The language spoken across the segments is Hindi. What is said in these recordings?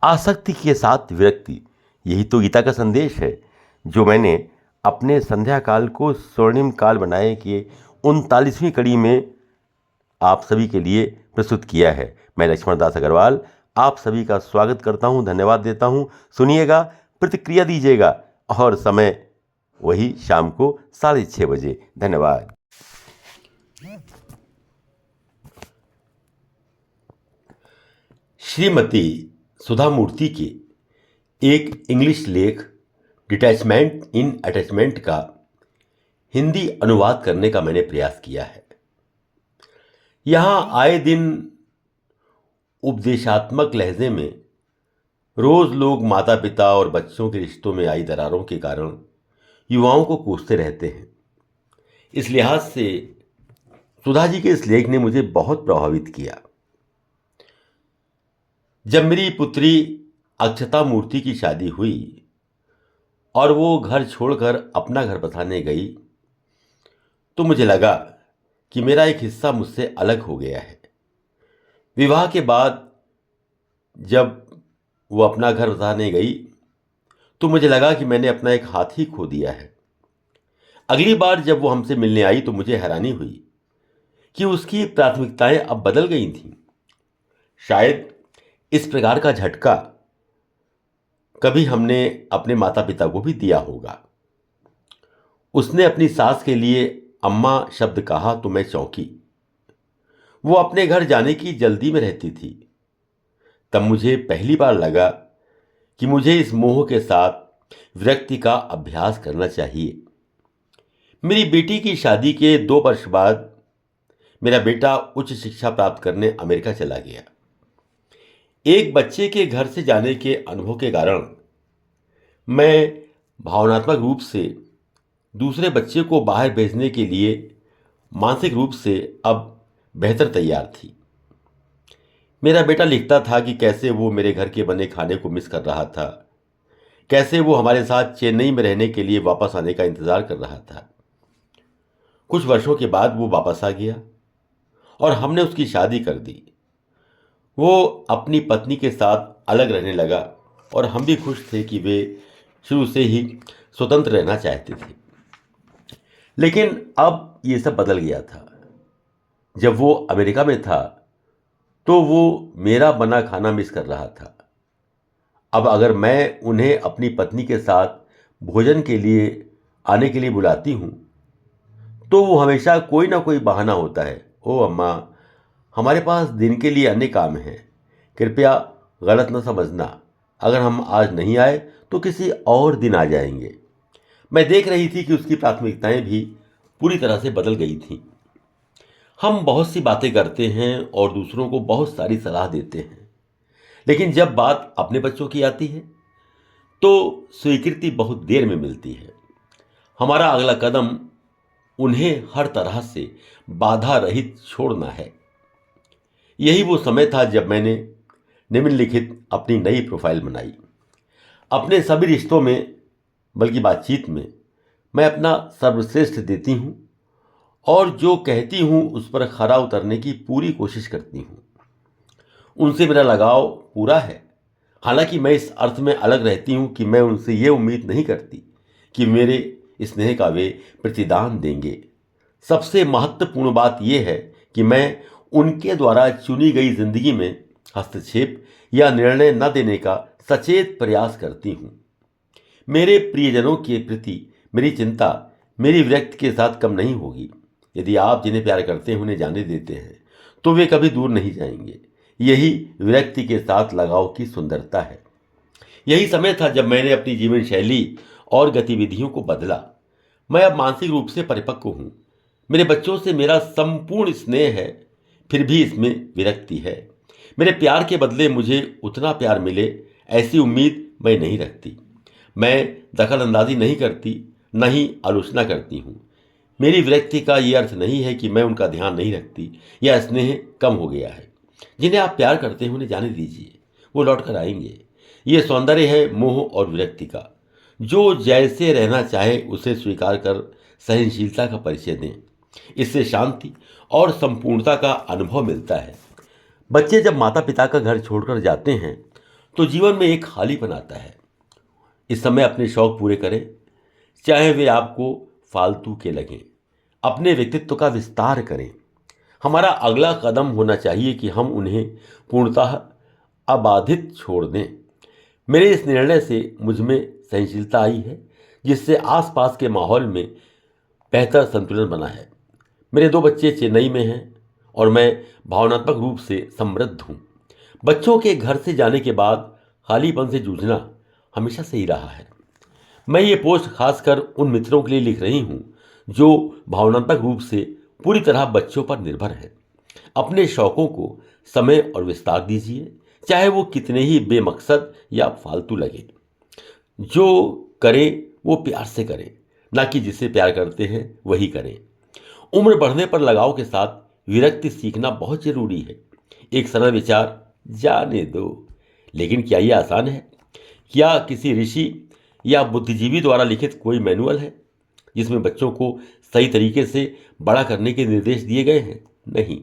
आसक्ति के साथ विरक्ति, यही तो गीता का संदेश है, जो मैंने अपने संध्या काल को स्वर्णिम काल बनाए कि 39वीं कड़ी में आप सभी के लिए प्रस्तुत किया है। मैं लक्ष्मण दास अग्रवाल आप सभी का स्वागत करता हूं, धन्यवाद देता हूं। सुनिएगा, प्रतिक्रिया दीजिएगा और समय वही शाम को 6:30 बजे। धन्यवाद। श्रीमती सुधा मूर्ति के एक इंग्लिश लेख डिटैचमेंट इन अटैचमेंट का हिंदी अनुवाद करने का मैंने प्रयास किया है। यहाँ आए दिन उपदेशात्मक लहजे में रोज लोग माता पिता और बच्चों के रिश्तों में आई दरारों के कारण युवाओं को कोसते रहते हैं। इस लिहाज से सुधा जी के इस लेख ने मुझे बहुत प्रभावित किया। जब मेरी पुत्री अक्षता मूर्ति की शादी हुई और वो घर छोड़कर अपना घर बसाने गई, तो मुझे लगा कि मेरा एक हिस्सा मुझसे अलग हो गया है। विवाह के बाद जब वो अपना घर बसाने गई तो मुझे लगा कि मैंने अपना एक हाथ ही खो दिया है। अगली बार जब वो हमसे मिलने आई तो मुझे हैरानी हुई कि उसकी प्राथमिकताएं अब बदल गई थीं। शायद इस प्रकार का झटका कभी हमने अपने माता पिता को भी दिया होगा। उसने अपनी सास के लिए अम्मा शब्द कहा तो मैं चौंकी। वो अपने घर जाने की जल्दी में रहती थी। तब मुझे पहली बार लगा कि मुझे इस मोह के साथ विरक्ति का अभ्यास करना चाहिए। मेरी बेटी की शादी के 2 वर्ष बाद मेरा बेटा उच्च शिक्षा प्राप्त करने अमेरिका चला गया। एक बच्चे के घर से जाने के अनुभव के कारण मैं भावनात्मक रूप से दूसरे बच्चे को बाहर भेजने के लिए मानसिक रूप से अब बेहतर तैयार थी। मेरा बेटा लिखता था कि कैसे वो मेरे घर के बने खाने को मिस कर रहा था, कैसे वो हमारे साथ चेन्नई में रहने के लिए वापस आने का इंतजार कर रहा था। कुछ वर्षों के बाद वो वापस आ गया और हमने उसकी शादी कर दी। वो अपनी पत्नी के साथ अलग रहने लगा और हम भी खुश थे कि वे शुरू से ही स्वतंत्र रहना चाहते थे। लेकिन अब ये सब बदल गया था। जब वो अमेरिका में था तो वो मेरा बना खाना मिस कर रहा था। अब अगर मैं उन्हें अपनी पत्नी के साथ भोजन के लिए आने के लिए बुलाती हूँ तो वो हमेशा कोई ना कोई बहाना होता है। ओ अम्मा, हमारे पास दिन के लिए अन्य काम हैं, कृपया गलत न समझना। अगर हम आज नहीं आए तो किसी और दिन आ जाएंगे। मैं देख रही थी कि उसकी प्राथमिकताएं भी पूरी तरह से बदल गई थीं। हम बहुत सी बातें करते हैं और दूसरों को बहुत सारी सलाह देते हैं, लेकिन जब बात अपने बच्चों की आती है तो स्वीकृति बहुत देर में मिलती है। हमारा अगला कदम उन्हें हर तरह से बाधा रहित छोड़ना है। यही वो समय था जब मैंने निम्नलिखित अपनी नई प्रोफाइल बनाई। अपने सभी रिश्तों में, बल्कि बातचीत में, मैं अपना सर्वश्रेष्ठ देती हूँ और जो कहती हूँ उस पर खरा उतरने की पूरी कोशिश करती हूँ। उनसे मेरा लगाव पूरा है। हालांकि मैं इस अर्थ में अलग रहती हूँ कि मैं उनसे ये उम्मीद नहीं करती कि मेरे स्नेह का वे प्रतिदान देंगे। सबसे महत्वपूर्ण बात यह है कि मैं उनके द्वारा चुनी गई जिंदगी में हस्तक्षेप या निर्णय न देने का सचेत प्रयास करती हूँ। मेरे प्रियजनों के प्रति मेरी चिंता मेरी विरक्ति के साथ कम नहीं होगी। यदि आप जिन्हें प्यार करते हैं उन्हें जाने देते हैं तो वे कभी दूर नहीं जाएंगे। यही विरक्ति के साथ लगाव की सुंदरता है। यही समय था जब मैंने अपनी जीवन शैली और गतिविधियों को बदला। मैं अब मानसिक रूप से परिपक्व हूँ। मेरे बच्चों से मेरा संपूर्ण स्नेह है, फिर भी इसमें विरक्ति है। मेरे प्यार के बदले मुझे उतना प्यार मिले ऐसी उम्मीद मैं नहीं रखती। मैं दखल अंदाजी नहीं करती, न ही आलोचना करती हूँ। मेरी विरक्ति का ये अर्थ नहीं है कि मैं उनका ध्यान नहीं रखती या स्नेह कम हो गया है। जिन्हें आप प्यार करते हैं उन्हें जाने दीजिए, वो लौट कर आएंगे। ये सौंदर्य है मोह और विरक्ति का। जो जैसे रहना चाहे उसे स्वीकार कर सहनशीलता का परिचय दें। इससे शांति और संपूर्णता का अनुभव मिलता है। बच्चे जब माता पिता का घर छोड़कर जाते हैं तो जीवन में एक खालीपन आता है। इस समय अपने शौक पूरे करें, चाहे वे आपको फालतू के लगें। अपने व्यक्तित्व का विस्तार करें। हमारा अगला कदम होना चाहिए कि हम उन्हें पूर्णतः अबाधित छोड़ दें। मेरे इस निर्णय से मुझ में सहनशीलता आई है, जिससे आसपास के माहौल में बेहतर संतुलन बना है। मेरे 2 बच्चे चेन्नई में हैं और मैं भावनात्मक रूप से समृद्ध हूँ। बच्चों के घर से जाने के बाद खालीपन से जूझना हमेशा से ही रहा है। मैं ये पोस्ट खासकर उन मित्रों के लिए लिख रही हूँ जो भावनात्मक रूप से पूरी तरह बच्चों पर निर्भर है। अपने शौकों को समय और विस्तार दीजिए, चाहे वो कितने ही बेमकसद या फालतू लगे। जो करें वो प्यार से करें, ना कि जिसे प्यार करते हैं वही करें। उम्र बढ़ने पर लगाव के साथ विरक्ति सीखना बहुत जरूरी है। एक सरल विचार, जाने दो। लेकिन क्या ये आसान है? क्या किसी ऋषि या बुद्धिजीवी द्वारा लिखित कोई मैनुअल है जिसमें बच्चों को सही तरीके से बड़ा करने के निर्देश दिए गए हैं? नहीं।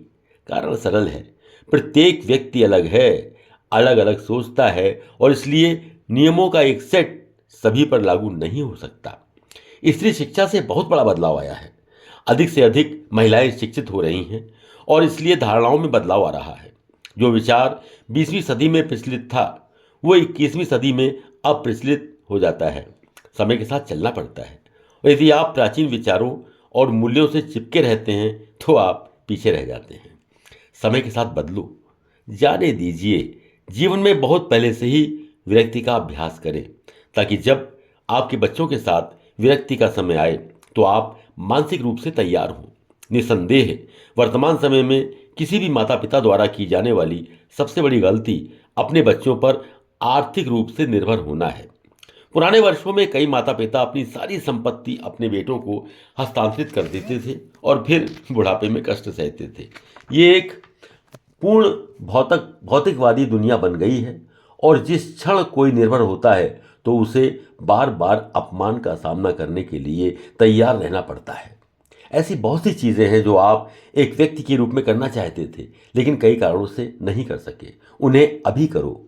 कारण सरल है। प्रत्येक व्यक्ति अलग है, अलग अलग सोचता है और इसलिए नियमों का एक सेट सभी पर लागू नहीं हो सकता। स्त्री शिक्षा से बहुत बड़ा बदलाव आया है। अधिक से अधिक महिलाएं शिक्षित हो रही हैं और इसलिए धारणाओं में बदलाव आ रहा है। जो विचार 20वीं सदी में प्रचलित था वो 21वीं सदी में अब प्रचलित हो जाता है। समय के साथ चलना पड़ता है और यदि आप प्राचीन विचारों और मूल्यों से चिपके रहते हैं तो आप पीछे रह जाते हैं। समय के साथ बदलो, जाने दीजिए। जीवन में बहुत पहले से ही विरक्ति का अभ्यास करें ताकि जब आपके बच्चों के साथ विरक्ति का समय आए तो आप मानसिक रूप से तैयार हों। निसंदेह वर्तमान समय में किसी भी माता पिता द्वारा की जाने वाली सबसे बड़ी गलती अपने बच्चों पर आर्थिक रूप से निर्भर होना है। पुराने वर्षों में कई माता पिता अपनी सारी संपत्ति अपने बेटों को हस्तांतरित कर देते थे और फिर बुढ़ापे में कष्ट सहते थे। ये एक पूर्ण भौतिकवादी दुनिया बन गई है और जिस क्षण कोई निर्भर होता है तो उसे बार बार अपमान का सामना करने के लिए तैयार रहना पड़ता है। ऐसी बहुत सी चीज़ें हैं जो आप एक व्यक्ति के रूप में करना चाहते थे लेकिन कई कारणों से नहीं कर सके। उन्हें अभी करो।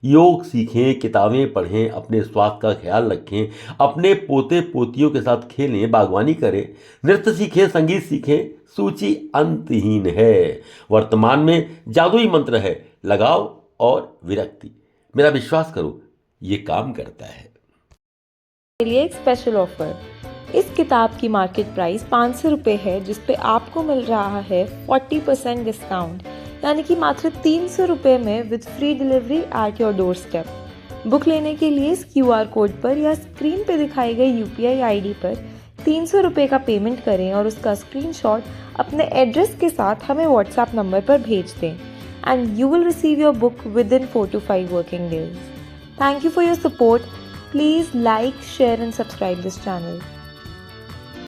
योग सीखें, किताबें पढ़ें, अपने स्वास्थ्य का ख्याल रखें, अपने पोते पोतियों के साथ खेलें, बागवानी करें, नृत्य सीखें, संगीत सीखें। सूची अंतहीन है। वर्तमान में जादुई मंत्र है लगाव और विरक्ति। मेरा विश्वास करो, ये काम करता है। के लिए एक स्पेशल ऑफर। इस किताब की मार्केट प्राइस 500 रुपये है, जिस पे आपको मिल रहा है 40% डिस्काउंट, यानी कि मात्र 300 रुपये में with free delivery at your door step. Book लेने के लिए इस QR कोड पर या स्क्रीन पे दिखाई गई UPI ID पर 300 रुपये का पेमेंट करें और उसका स्क्रीनशॉट अपने एड्रेस के साथ हमें WhatsApp नंबर पर भेज दें and you will receive your book with in 4 to 5 working days. Thank you for your support. Please like, share and subscribe this channel.